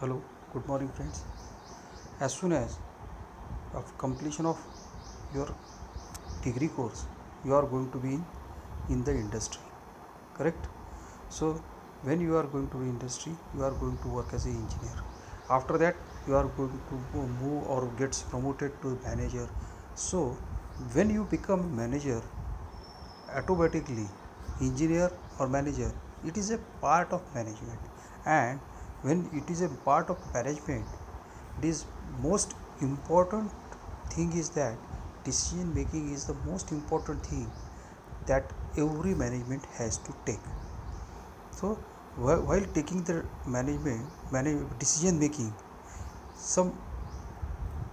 Hello, good morning, friends. As soon as of completion of your degree course, you are going to be in the industry, correct? So, when you are going to be industry, you are going to work as an engineer. After that, you are going to move or gets promoted to manager. So, when you become manager, automatically engineer or manager, it is a part of management. And when it is a part of management, it is most important thing is that decision making is the most important thing that every management has to take. So while taking the decision making, some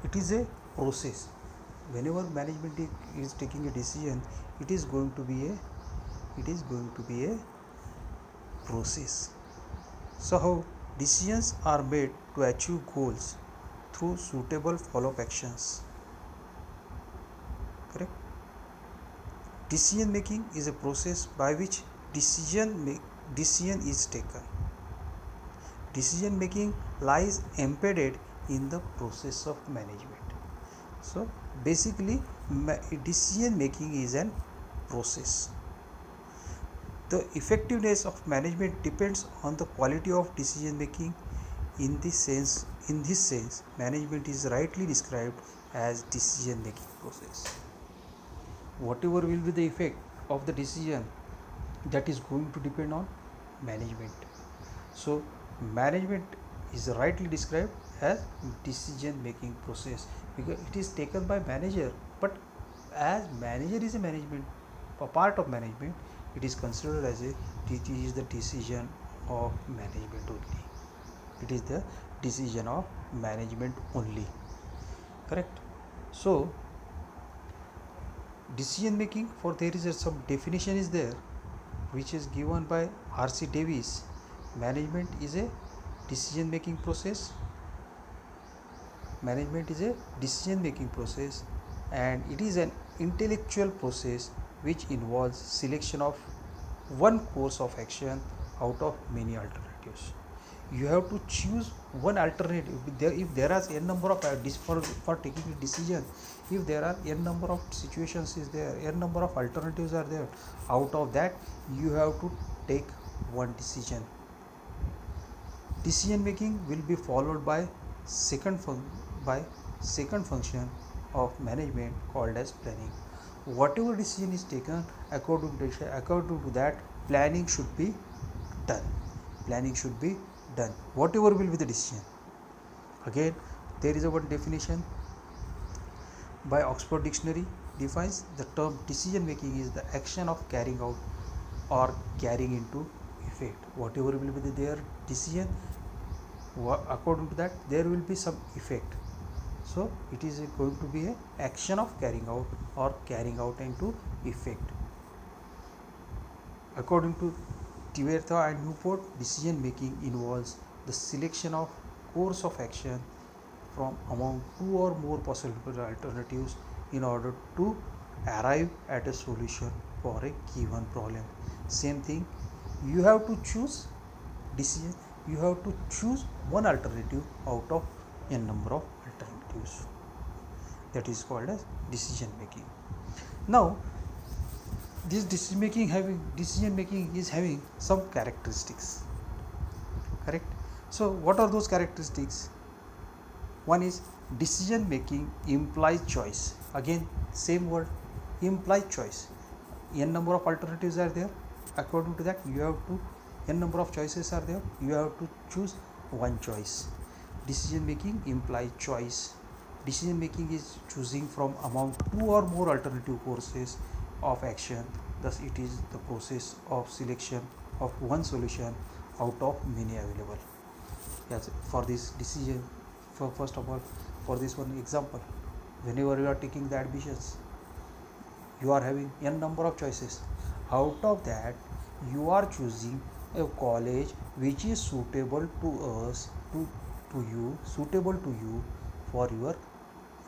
it is a process. Whenever management is taking a decision, it is going to be a process. So how decisions are made to achieve goals through suitable follow-up actions, correct? Decision making is a process by which decision is taken. Decision making lies embedded in the process of management. So basically decision making is an process. The effectiveness of management depends on the quality of decision making. In this sense, management is rightly described as decision making process. Whatever will be the effect of the decision, that is going to depend on management. So management is rightly described as decision making process because it is taken by manager, but as manager is a management, a part of management, it is considered as it is the decision of management only. It is the decision of management only, correct? So decision making, for there is some definition is there which is given by R.C. Davis. Management is a decision making process. Management is a decision making process, and it is an intellectual process which involves selection of one course of action out of many alternatives. You have to choose one alternative. If there are n number of for taking a decision, if there are n number of situations is there, n number of alternatives are there, out of that you have to take one decision. Decision making will be followed by by second function of management called as planning. Whatever decision is taken, according to that, planning should be done. Planning should be done, whatever will be the decision. Again, there is a one definition by Oxford Dictionary defines the term decision making is the action of carrying out or carrying into effect. Whatever will be their decision, according to that there will be some effect. So it is going to be a action of carrying out or carrying out into effect. According to Tivertha and Newport, decision making involves the selection of course of action from among two or more possible alternatives in order to arrive at a solution for a given problem. Same thing, you have to choose decision, you have to choose one alternative out of a number of alternatives. That is called as decision making. Now this decision making is having some characteristics, correct? So what are those characteristics? One is decision making implies choice. Again, same word, implies choice. N number of alternatives are there, according to that you have to, n number of choices are there, you have to choose one choice. Decision making implies choice. Decision making is choosing from among two or more alternative courses of action. Thus it is the process of selection of one solution out of many available. Yes, for this decision, for first of all, for this one example, whenever you are taking the admissions, you are having n number of choices. Out of that you are choosing a college which is suitable to us, to you, suitable to you for your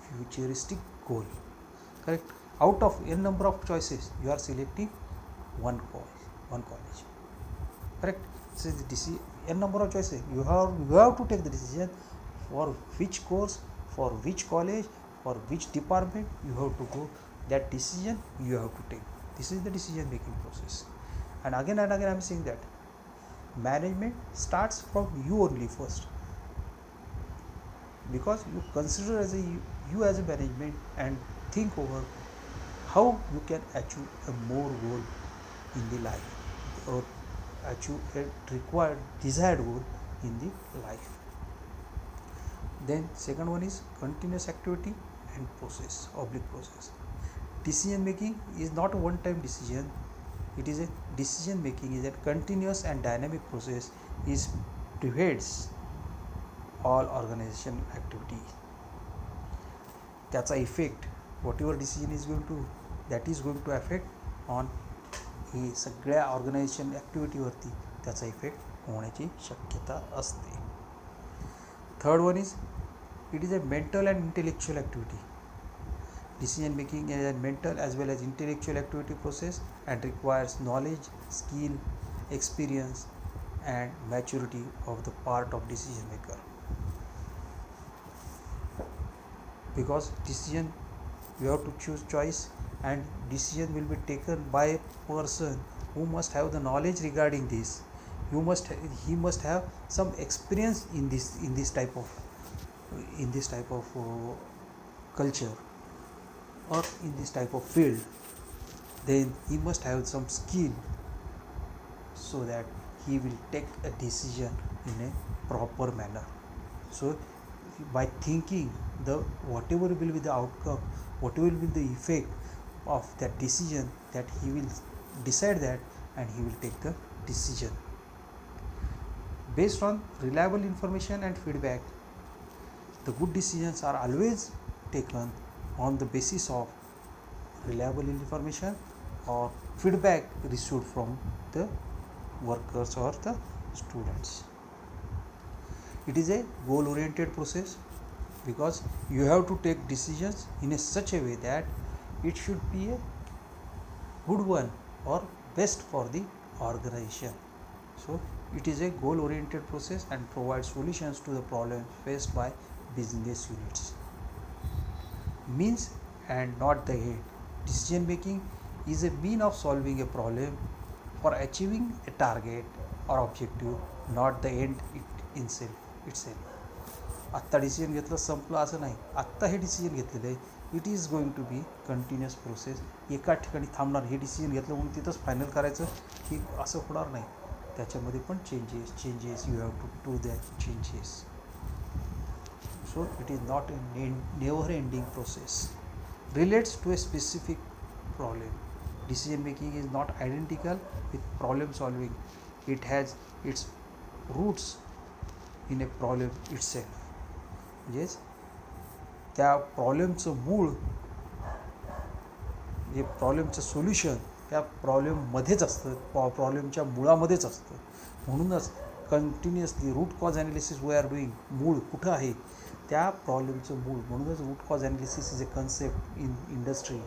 futuristic goal, correct? Out of n number of choices you are selecting one college, correct? So n number of choices. You have to take the decision for which course, for which college, for which department you have to go. That decision you have to take. This is the decision making process. And again I am saying that management starts from you only first, because you consider as you as a management and think over how you can achieve a more goal in the life, or achieve a required desired goal in the life. Then second one is continuous activity and process. Decision making is not a one time decision. It is a decision making is a continuous and dynamic process, is pervades all organization activity. त्याचा effect whatever decision is going to that is going to affect on ही सगळ्या organization ॲक्टिव्हिटीवरती त्याचा effect होण्याची शक्यता असते. Third one is it is a mental and intellectual activity. Decision making is a mental as well as intellectual activity process and requires knowledge, skill, experience and maturity of the part of decision maker. Because decision, you have to choose choice, and decision will be taken by a person who must have the knowledge regarding this. He must have some experience in this type of culture or in this type of field. Then he must have some skill so that he will take a decision in a proper manner. So by thinking the whatever will be the outcome, whatever will be the effect of that decision, that he will decide that and he will take the decision based on reliable information and feedback. The good decisions are always taken on the basis of reliable information or feedback received from the workers or the students. It is a goal oriented process, because you have to take decisions in a such a way that it should be a good one or best for the organization. So it is a goal oriented process and provides solutions to the problems faced by business units. Means and not the end. Decision making is a mean of solving a problem for achieving a target or objective, not the end itself. आत्ता decision घेतलं संपलं असं नाही. आत्ता हे decision घेतलेलं आहे, it is going to be continuous process. एका ठिकाणी थांबणार, हे डिसिजन घेतलं म्हणून तिथंच फायनल करायचं की असं होणार नाही. त्याच्यामध्ये पण changes you have to do that changes. So it is not a never ending process. Relates to a specific problem. Decision making is not identical with problem solving. It has its roots in a problem itself. Yes, त्या प्रॉब्लेमचं मूळ, जे प्रॉब्लेमचं solution त्या प्रॉब्लेममध्येच असतं, प्रॉब्लेमच्या मुळामध्येच असतं. म्हणूनच continuously root cause analysis we are doing. मूळ कुठं आहे त्या प्रॉब्लेमचं मूळ. म्हणूनच root cause analysis is a concept in industry,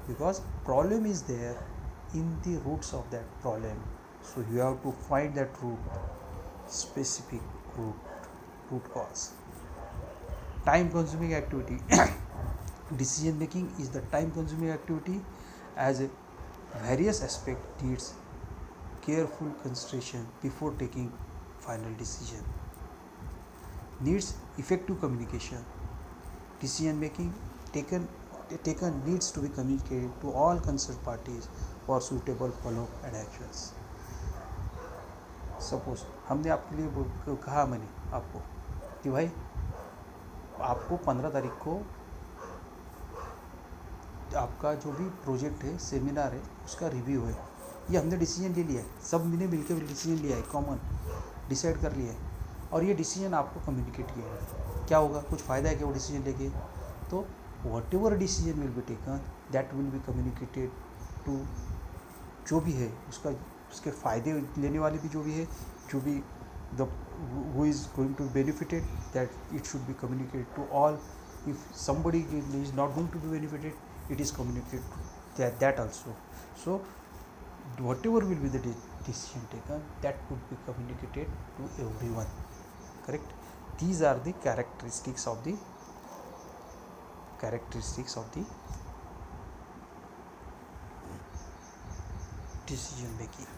because problem is there in the roots of that problem. So you have to find that root, specific root cause. Time consuming activity. Decision making is the time consuming activity, as a various aspect needs careful consideration before taking final decision. Needs effective communication. Decision making taken needs to be communicated to all concerned parties for suitable follow-up and actions. Suppose हमने आपके लिए कहा, मैंने आपको कि भाई आपको 15 तारीख को आपका जो भी प्रोजेक्ट है, सेमिनार है, उसका रिव्यू है. ये हमने डिसीजन ले लिया है, सब ने मिलकर डिसीजन लिया है, कॉमन डिसाइड कर लिया है, और ये डिसीजन आपको कम्युनिकेट किया है. क्या होगा, कुछ फ़ायदा है क्या वो डिसीजन लेके? तो whatever decision will be taken that will be communicated to जो भी है उसके फ़ायदे लेने वाले भी जो भी है, जो भी the who is going to benefited, that it should be communicated to all. If somebody is not going to be benefited, it is communicated to that also. So whatever will be the decision taken that could be communicated to everyone. Correct. These are the characteristics of the decision making.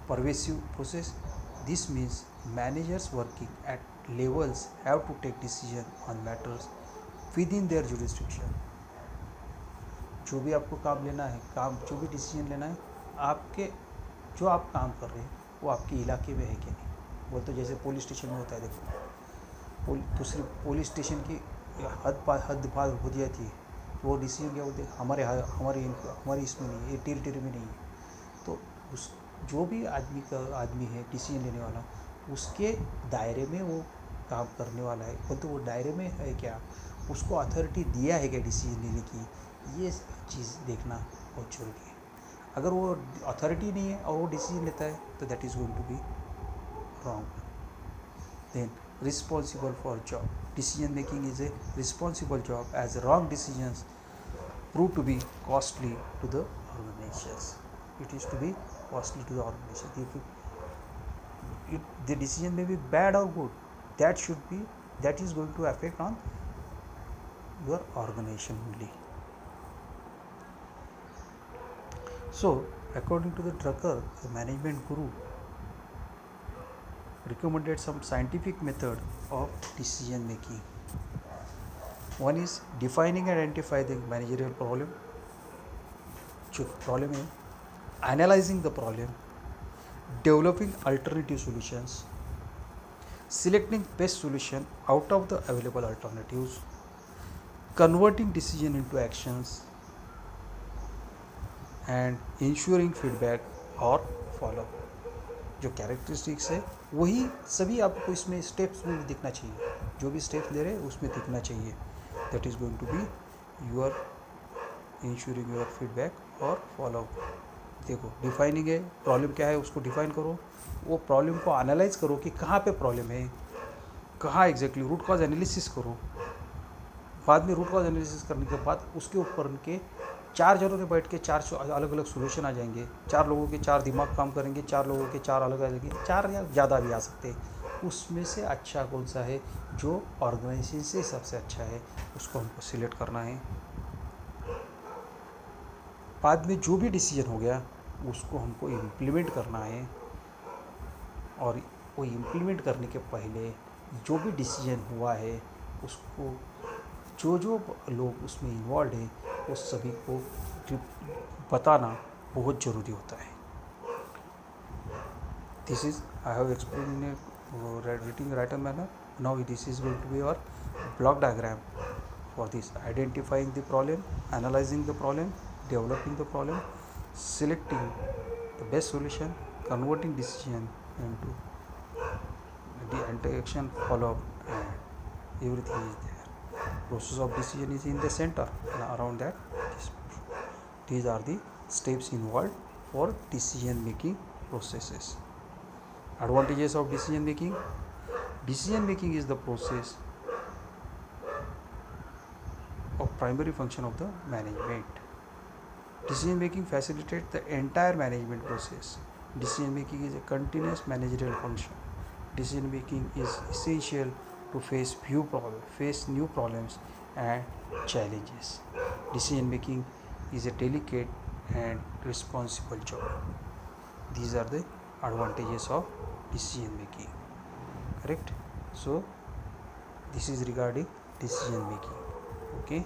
Pervasive process. This means managers working at levels have to take decision on matters within their jurisdiction. जो भी आपको काम लेना है, काम जो भी decision लेना है, आपके जो आप काम कर रहे हैं वो आपके इलाके में है कि नहीं। वो तो जैसे पुलिस स्टेशन में होता है, देखो दूसरी पुलिस स्टेशन की हद पार हो जाती है, वो डिसीजन क्या बोलते हैं, हमारे इसमें नहीं है, ये टेरिटरी में नहीं है। तो उस जो भी आदमी है डिसीजन लेने वाला, उसके दायरे में वो काम करने वाला है, बोलते वो दायरे में है क्या, उसको अथॉरिटी दिया है क्या डिसीजन लेने की, ये चीज़ देखना बहुत जरूरी है। अगर वो अथॉरिटी नहीं है और वो डिसीजन लेता है तो that is going to be wrong. Then responsible for job. Decision making is a responsible job, as wrong decisions prove to be costly to the organizations. It is to be costly to the organization. The decision may be bad or good, that is going to affect on your organization only. So according to the Drucker, the management guru recommended some scientific method of decision making. One is defining and identify the managerial problem. जो problem है, analyzing the problem, developing alternative solutions, selecting best solution out of the available alternatives, converting decision into actions, and ensuring feedback or follow. जो characteristics है वही सभी आपको इसमें steps में भी दिखना चाहिए, जो भी स्टेप्स ले रहे हैं उसमें दिखना चाहिए. That is going to be your ensuring your feedback और फॉलो. देखो डिफाइनिंग है, प्रॉब्लम क्या है उसको डिफाइन करो, वो प्रॉब्लम को एनालाइज करो कि कहाँ पे प्रॉब्लम है, कहाँ एग्जैक्टली रूट कॉज एनालिसिस करो. बाद में रूट कॉज एनालिसिस करने के बाद उसके ऊपर के 4 जनों ने बैठ के 4 अलग अलग सोल्यूशन आ जाएंगे. 4 लोगों के 4 दिमाग काम करेंगे, 4 लोगों के 4 अलग अलग, 4 या ज़्यादा भी आ सकते हैं. उसमें से अच्छा कौन सा है जो ऑर्गेनाइजेशन से सबसे अच्छा है, उसको हमको सिलेक्ट करना है. बाद में जो भी डिसीजन हो गया उसको हमको इम्प्लीमेंट करना है. और वो इम्प्लीमेंट करने के पहले जो भी डिसीजन हुआ है उसको जो लोग उसमें इन्वॉल्व हैं वो सभी को बताना बहुत ज़रूरी होता है. This is I have explain in a writing writer manner. Now this is going to be your block diagram for this. Identifying the problem, analysing the problem, developing the problem, selecting the best solution, converting decision into the interaction, follow up, and everything is there. Process of decision is in the center, and around that these are the steps involved for decision making processes. Advantages of decision making. Decision making is the process of primary function of the management. Decision making facilitates the entire management process. Decision making is a continuous managerial function. Decision making is essential to face new problems and challenges. Decision making is a delicate and responsible job. These are the advantages of decision making. Correct? So this is regarding decision making. Okay,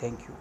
thank you.